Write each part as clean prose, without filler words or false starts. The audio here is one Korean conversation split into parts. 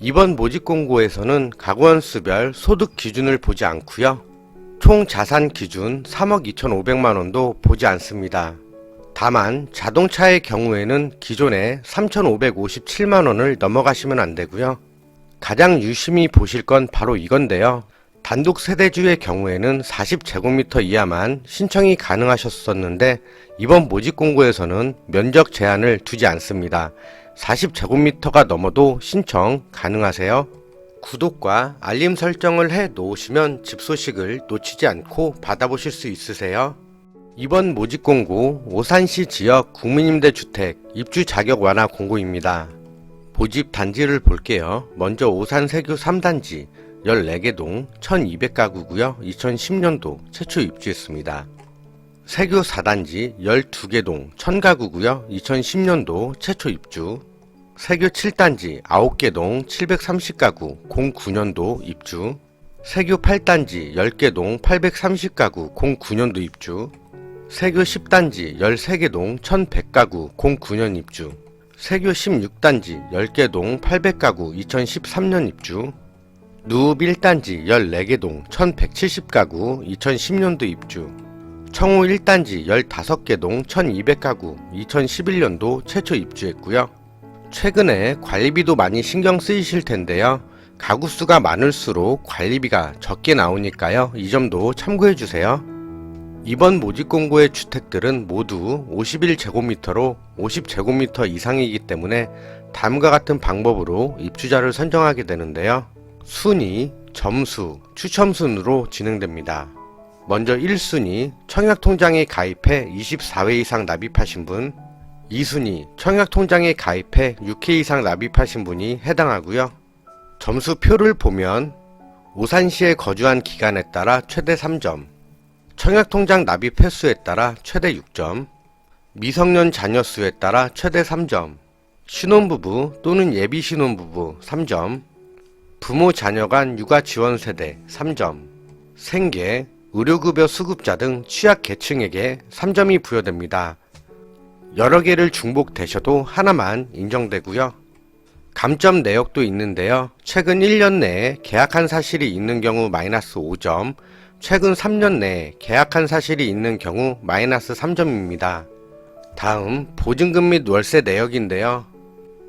이번 모집 공고에서는 가구원수별 소득 기준을 보지 않고요. 총 자산 기준 3억 2,500만원도 보지 않습니다. 다만 자동차의 경우에는 기존에 3,557만원을 넘어가시면 안되고요. 가장 유심히 보실 건 바로 이건데요. 단독 세대주의 경우에는 40제곱미터 이하만 신청이 가능하셨었는데 이번 모집 공고에서는 면적 제한을 두지 않습니다. 40제곱미터가 넘어도 신청 가능하세요. 구독과 알림 설정을 해 놓으시면 집 소식을 놓치지 않고 받아보실 수 있으세요. 이번 모집 공고 오산시 지역 국민임대주택 입주 자격 완화 공고입니다. 모집 단지를 볼게요. 먼저 오산 세교 3단지 14개 동 1200가구고요. 2010년도 최초 입주했습니다. 세교 4단지 12개 동 1000가구고요. 2010년도 최초 입주. 세교 7단지 9개 동 730가구 09년도 입주. 세교 8단지 10개 동 830가구 09년도 입주. 세교 10단지 13개 동 1100가구 09년 입주. 세교 16단지 10개 동 800가구 2013년 입주. 누읍 1단지 14개 동 1170가구 2010년도 입주. 청호 1단지 15개 동 1200가구 2011년도 최초 입주했고요. 최근에 관리비도 많이 신경 쓰이실 텐데요. 가구 수가 많을수록 관리비가 적게 나오니까요. 이 점도 참고해 주세요. 이번 모집 공고의 주택들은 모두 51제곱미터로 50제곱미터 이상이기 때문에 다음과 같은 방법으로 입주자를 선정하게 되는데요. 순위, 점수, 추첨순으로 진행됩니다. 먼저 1순위 청약통장에 가입해 24회 이상 납입하신 분, 2순위 청약통장에 가입해 6회 이상 납입하신 분이 해당하고요. 점수표를 보면 오산시에 거주한 기간에 따라 최대 3점, 청약통장 납입 횟수에 따라 최대 6점, 미성년 자녀 수에 따라 최대 3점, 신혼부부 또는 예비신혼부부 3점, 부모 자녀 간 육아지원세대 3점, 생계, 의료급여 수급자 등 취약계층에게 3점이 부여됩니다. 여러 개를 중복되셔도 하나만 인정되고요. 감점 내역도 있는데요. 최근 1년 내에 계약한 사실이 있는 경우 마이너스 5점, 최근 3년 내에 계약한 사실이 있는 경우 마이너스 3점입니다. 다음 보증금 및 월세 내역인데요.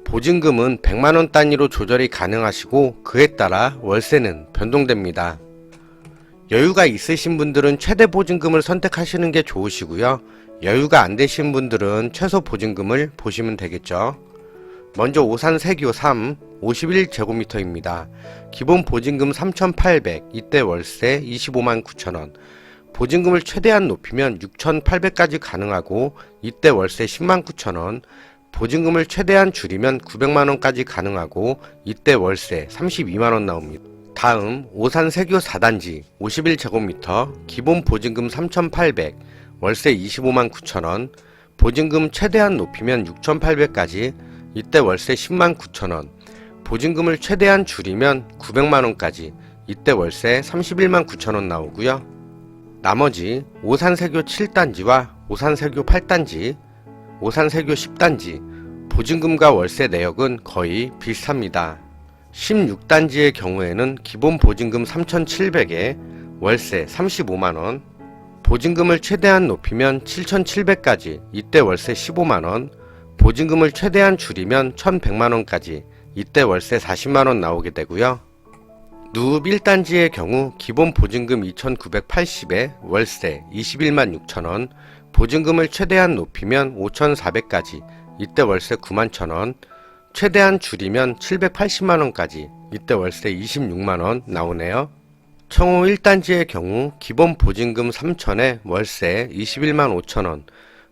보증금은 100만원 단위로 조절이 가능하시고 그에 따라 월세는 변동됩니다. 여유가 있으신 분들은 최대 보증금을 선택하시는 게 좋으시고요. 여유가 안 되신 분들은 최소 보증금을 보시면 되겠죠. 먼저 오산 세교 3 51제곱미터입니다. 기본 보증금 3,800, 이때 월세 25만 9천원, 보증금을 최대한 높이면 6,800까지 가능하고 이때 월세 10만 9천원, 보증금을 최대한 줄이면 900만원까지 가능하고 이때 월세 32만원 나옵니다. 다음 오산 세교 4단지 51제곱미터 기본 보증금 3,800, 월세 25만 9천원, 보증금 최대한 높이면 6,800까지 이때 월세 10만 9천원, 보증금을 최대한 줄이면 900만원까지 이때 월세 31만 9천원 나오고요. 나머지 오산 세교 7단지와 오산 세교 8단지, 오산 세교 10단지 보증금과 월세 내역은 거의 비슷합니다. 16단지의 경우에는 기본 보증금 3,700에 월세 35만원, 보증금을 최대한 높이면 7,700까지 이때 월세 15만원, 보증금을 최대한 줄이면 1,100만원까지 이때 월세 40만원 나오게 되고요. 누읍 1단지의 경우 기본 보증금 2,980에 월세 21만 6천원, 보증금을 최대한 높이면 5,400까지 이때 월세 9만 1천원, 최대한 줄이면 780만원까지 이때 월세 26만원 나오네요. 청호 1단지의 경우 기본 보증금 3,000에 월세 21만 5천원,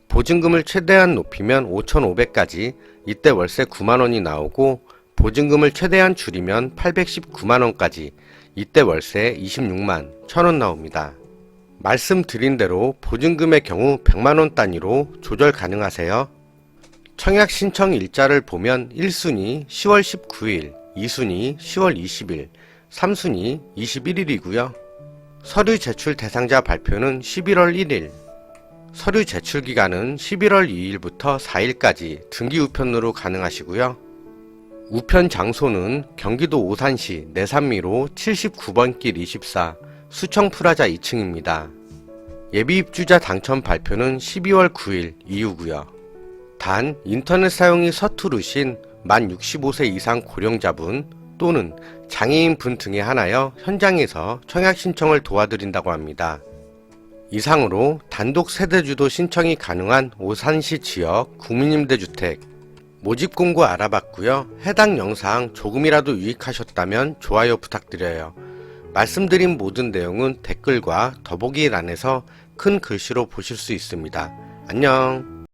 보증금을 최대한 높이면 5,500까지 이때 월세 9만원이 나오고 보증금을 최대한 줄이면 819만원까지 이때 월세 26만 1천원 나옵니다. 말씀드린 대로 보증금의 경우 100만원 단위로 조절 가능하세요. 청약 신청 일자를 보면 1순위 10월 19일, 2순위 10월 20일, 3순위 21일이고요. 서류 제출 대상자 발표는 11월 1일, 서류 제출 기간은 11월 2일부터 4일까지 등기 우편으로 가능하시고요. 우편 장소는 경기도 오산시 내산미로 79번 길 24 수청프라자 2층입니다. 예비 입주자 당첨 발표는 12월 9일 이후고요. 단 인터넷 사용이 서투르신 만 65세 이상 고령자분 또는 장애인분 등에 한하여 현장에서 청약 신청을 도와드린다고 합니다. 이상으로 단독 세대주도 신청이 가능한 오산시 지역 국민임대주택 모집 공고 알아봤고요. 해당 영상 조금이라도 유익하셨다면 좋아요 부탁드려요. 말씀드린 모든 내용은 댓글과 더보기란에서 큰 글씨로 보실 수 있습니다. 안녕.